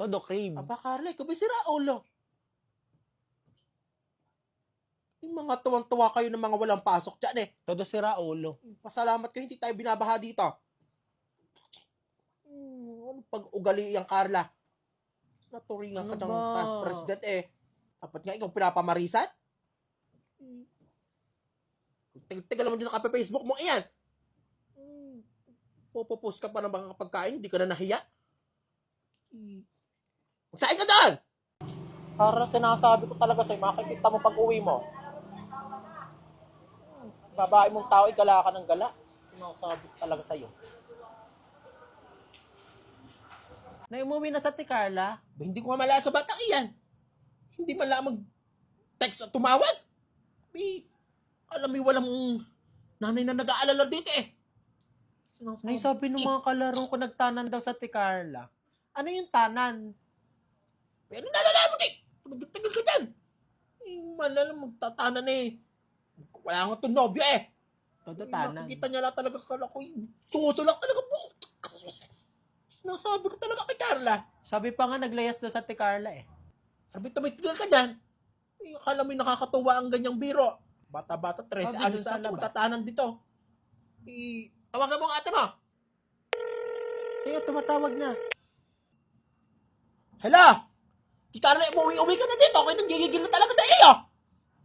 Todo cream. Aba, Carla, ikaw ba sira ulo? Yung mga tuwang-tuwa kayo ng mga walang pasok dyan eh. Todo sira ulo. Pasalamat kayo, hindi tayo binabaha dito. Ano pag-ugali yung Carla? Naturingan ka Ano ng ba? past president eh. Dapat nga ikaw pinapamarisan? Tigal naman dyan sa Facebook mo, iyan. Pupopost ka pa ng mga pagkain, hindi ka na nahiya. Magsain ka doon! Para sinasabi ko talaga sa'yo, makikita mo pag uwi mo. Babae mong tao, igala ka ng gala. Sinasabi ko talaga sa'yo. Na umuwi na sa ti Carla? Ba, hindi ko mamala sa batang iyan. Hindi man lang mag-text at tumawag. Alam mo, walang nanay na nag-aalala dito eh. Nay, sabi ng mga kalaro ko nagtanan daw sa ti Carla. Ano yung tanan? Pero nalalaman eh. Tagal ka dyan. Malala magtatanan eh. Wala nga itong nobyo eh. Todo tanan. Nakikita niya lang talaga kala ko. Sumusulak talaga po. Sinasabi ko talaga kay Carla. Sabi pa nga naglayas daw sa ti Carla eh. Sabi tumitigil ka dyan. Akala mo yung nakakatuwa ang ganyang biro. Bata-bata, 13 Sabi anos dun sa na ito. labas. Magtatanan dito. Tawagan mo ang ate mo. Kaya tumatawag na. Hello? Di Carla, umuwi-uwi ka na dito. Ako'y nanggigigil na talaga sa iyo.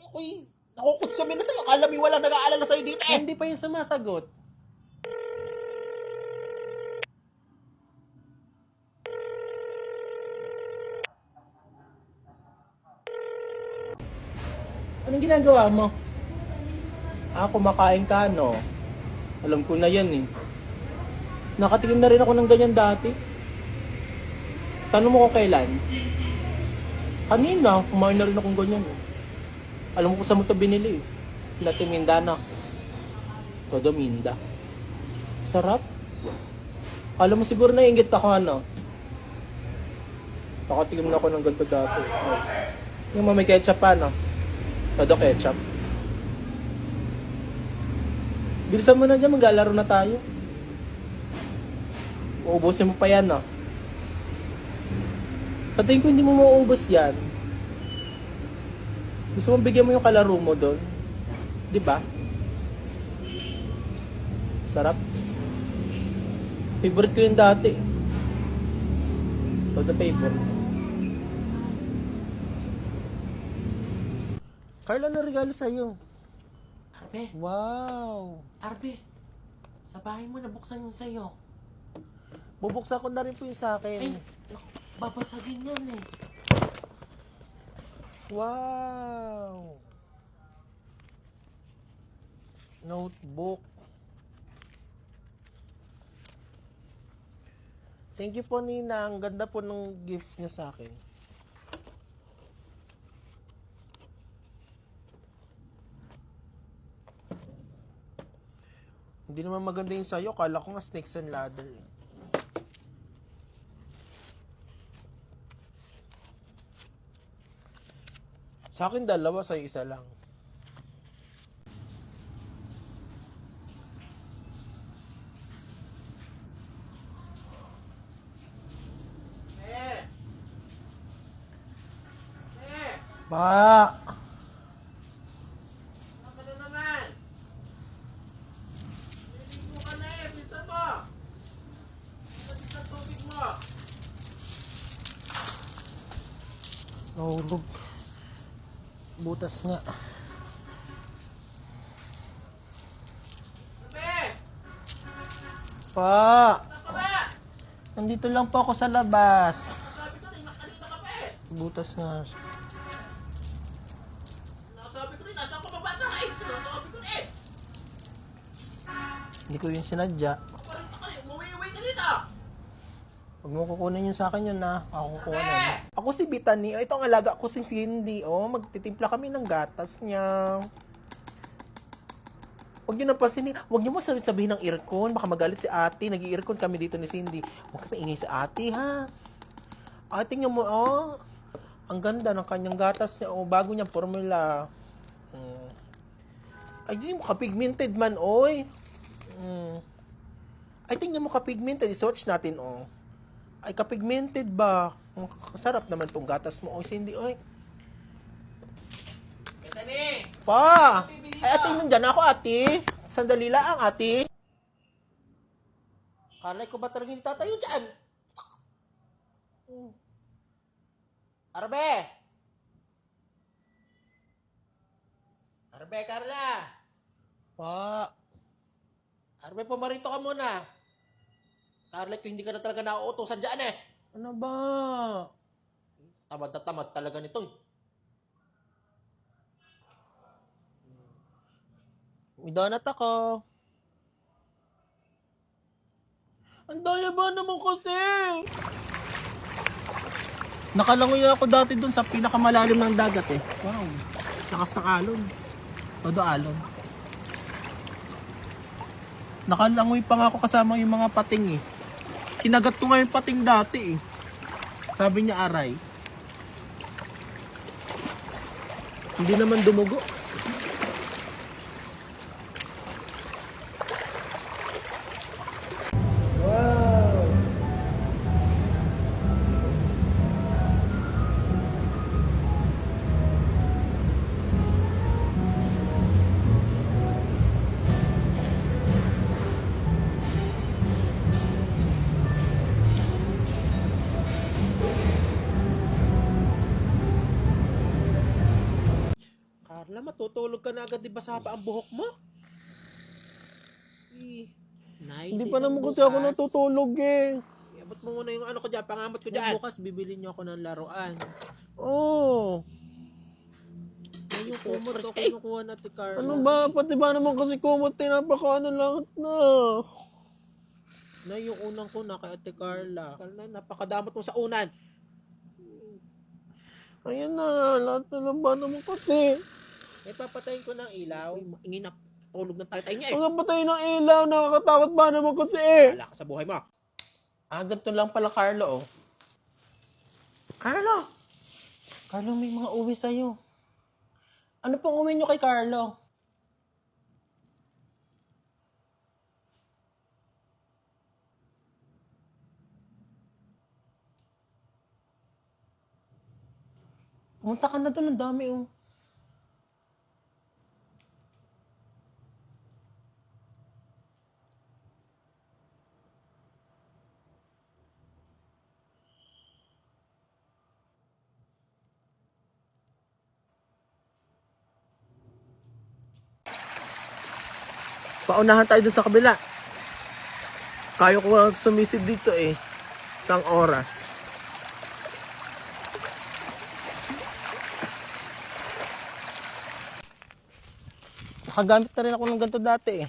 Ako'y nakukutsamin na sa'yo. Akala mo wala nag-aalala sa'yo dito eh. Hindi pa yung sumasagot. Anong ginagawa mo? Kumakain ka, no? Alam ko na yan eh. Nakatikim na rin ako ng ganyan dati. Tanong mo kung kailan? Kanina, kumain na rin akong ganyan eh. Alam mo kung saan mo ito binili eh. Natin Mindana. Todo Minda. Sarap. Alam mo siguro naiingit ako ano. Nakatikim na ako ng ganito dati. Nice. Yung may ketchup pa, no? Todo ketchup. Bilisan mo na dyan, maglalaro na tayo. Uubusin mo pa yan, no? Sa tingin ko hindi mo mauubos yan. Gusto mo bigyan mo yung kalaro mo doon? Di ba? Sarap. Favorite ko yun dati. Todo favorite. Carla, na regalo sa'yo. Arbe, Wow! Arbe. Sa bahay mo nabuksan yung sa'yo. Bubuksan ko na rin po yung sa Ay, akin. babasagin yan eh. Wow! Notebook. Thank you po, Nina. Ang ganda po ng gift niya sa akin. Hindi naman maganda yung sa'yo. Kala ko nga snakes and ladder. Eh. Sa akin dalawa, sa'yo isa lang. Ba! Ano na naman? Niligo ka na eh, pinsan mo! Nagit na tubig mo! Nahulog. Butas nga. Pa! Nandito lang po ako sa labas. Sabi ko rin, nakanina ka pa eh. Butas nga. Sabi ko rin, nasa ako mabasa ka eh. Sabi ko rin eh. Hindi ko yun sinadya. Parang ka kayo, umuwi-uwi ka dito. Huwag mo kukunin yun sa akin yun na. Ako kukuha na. Ako si Bitani. Ito ang alaga ko si Cindy. Magtitimpla kami ng gatas niya. Huwag nyo napansinin. Huwag nyo mo sabihin ng earcon. Baka magalit si ate. Nag-earcon kami dito ni Cindy. Huwag ka maingay sa ate, ha? Ate nyo mo, ang ganda ng kanyang gatas niya. Bago niyang formula. Ay, hindi mo ka-pigmented man, oy. Ay, tingnan mo ka-pigmented. I-swatch natin, Ay, kapigmented ba? Sarap naman tong gatas mo. Oy, Cindy, oy. Tani! Pa! Ay, ate, nandyan ako, ate. Sandali lang, ate. Kalay ko ba talaga hindi tatayo dyan? Arbe! Arbe, Carla! Pa! Arbe, pumarito ka muna. Carla, kung hindi ka na talaga nauutosan dyan eh. Ano ba? Tamad na tamad talaga nito. May donut ako. Ang daya ba naman kasi? Nakalangoy ako dati dun sa pinakamalalim ng dagat eh. Wow. Lakas ng alon. Todo alon. Nakalangoy pa nga ako kasama yung mga pating eh. Kinagat ko nga yung pating dati eh. Sabi niya aray. Hindi naman dumugo. Wow! Carla, matutulog ka na agad, di ba sa haba ang buhok mo? Nice. Hindi pa naman kasi ako natutulog eh. Iabot mo muna yung ano ko dyan, pangamot ko dyan. Bukas bibili niyo ako ng laruan. Oo. Ay, yung kumot ko Eh, kinukuha na ti Carla. Ano ba? Pati ba naman kasi kumot, tinapakaano lahat na. Na yung unang ko na kay Ate Carla. Carla, napakadamot mo sa unan. Ayan na, lahat na lang ba naman kasi. Eh, papatayin ko ng ilaw. Ingin na tulog ng tatay niya eh. Mga patay ng ilaw, nakakatakot ba naman kasi eh. Wala ka sa buhay mo. Ah, ganito lang pala, Carlo, oh. Carlo! Carlo, may mga uwi sa'yo. Ano pong uwi nyo kay Carlo? Pumunta ka na doon, ang dami oh. Paunahan tayo dun sa kabila. Kaya ko lang sumisid dito eh. Isang oras. Nakagamit na rin ako ng ganito dati eh.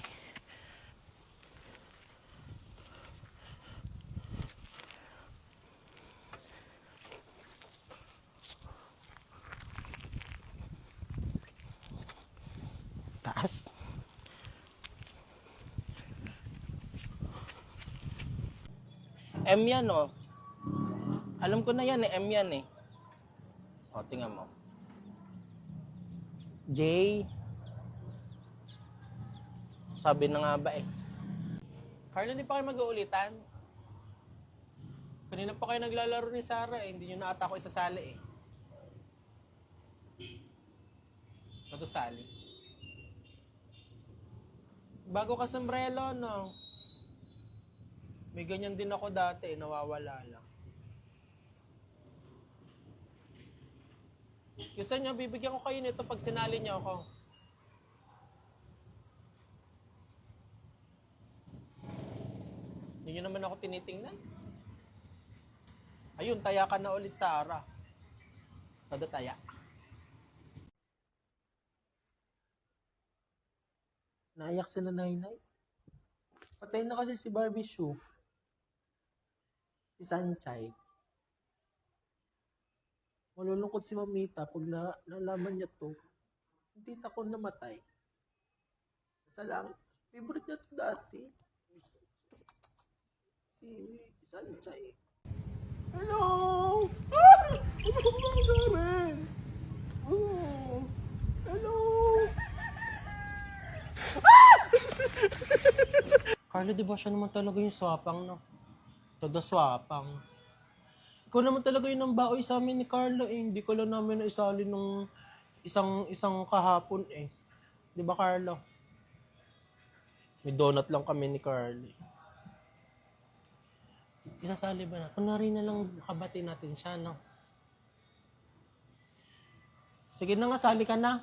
Taas. M yan oh. Alam ko na yan eh, M yan eh. O, tingnan mo. J. Sabi na nga ba eh. Carla, hindi pa kayo mag-uulitan? Kanina pa kayo naglalaro ni Sarah eh. Hindi nyo na ata ako isasali eh. Bato sali. Bago ka sombrero, no? May ganyan din ako dati eh. Nawawala lang. Gusto nyo, bibigyan ko kayo nito pag sinali nyo ako. Hindi nyo naman ako tinitingnan. Ayun, taya ka na ulit, Sarah. Todo taya. Naiyak si nanay-nay. Patay na kasi si Barbie Shoe. Si Sanchay. Malulungkot si Mamita pag nalaman niya to. Yung tita ko namatay. Basta lang, favorite niya to dati. Si Sanchay. Hello! Ay! Ano ba nangyari? Oh! Hello! Carlo, di ba siya naman talaga yung swapang, no? Todo swapang. Ikaw naman talaga yun ang baoy sa amin ni Carla eh. Hindi ko lang namin naisali nung isang kahapon eh. Di ba Carla? May donut lang kami ni Carly. Isasali ba na? Kunwari na lang kabati natin siya, no? Sige na nga, sali ka na.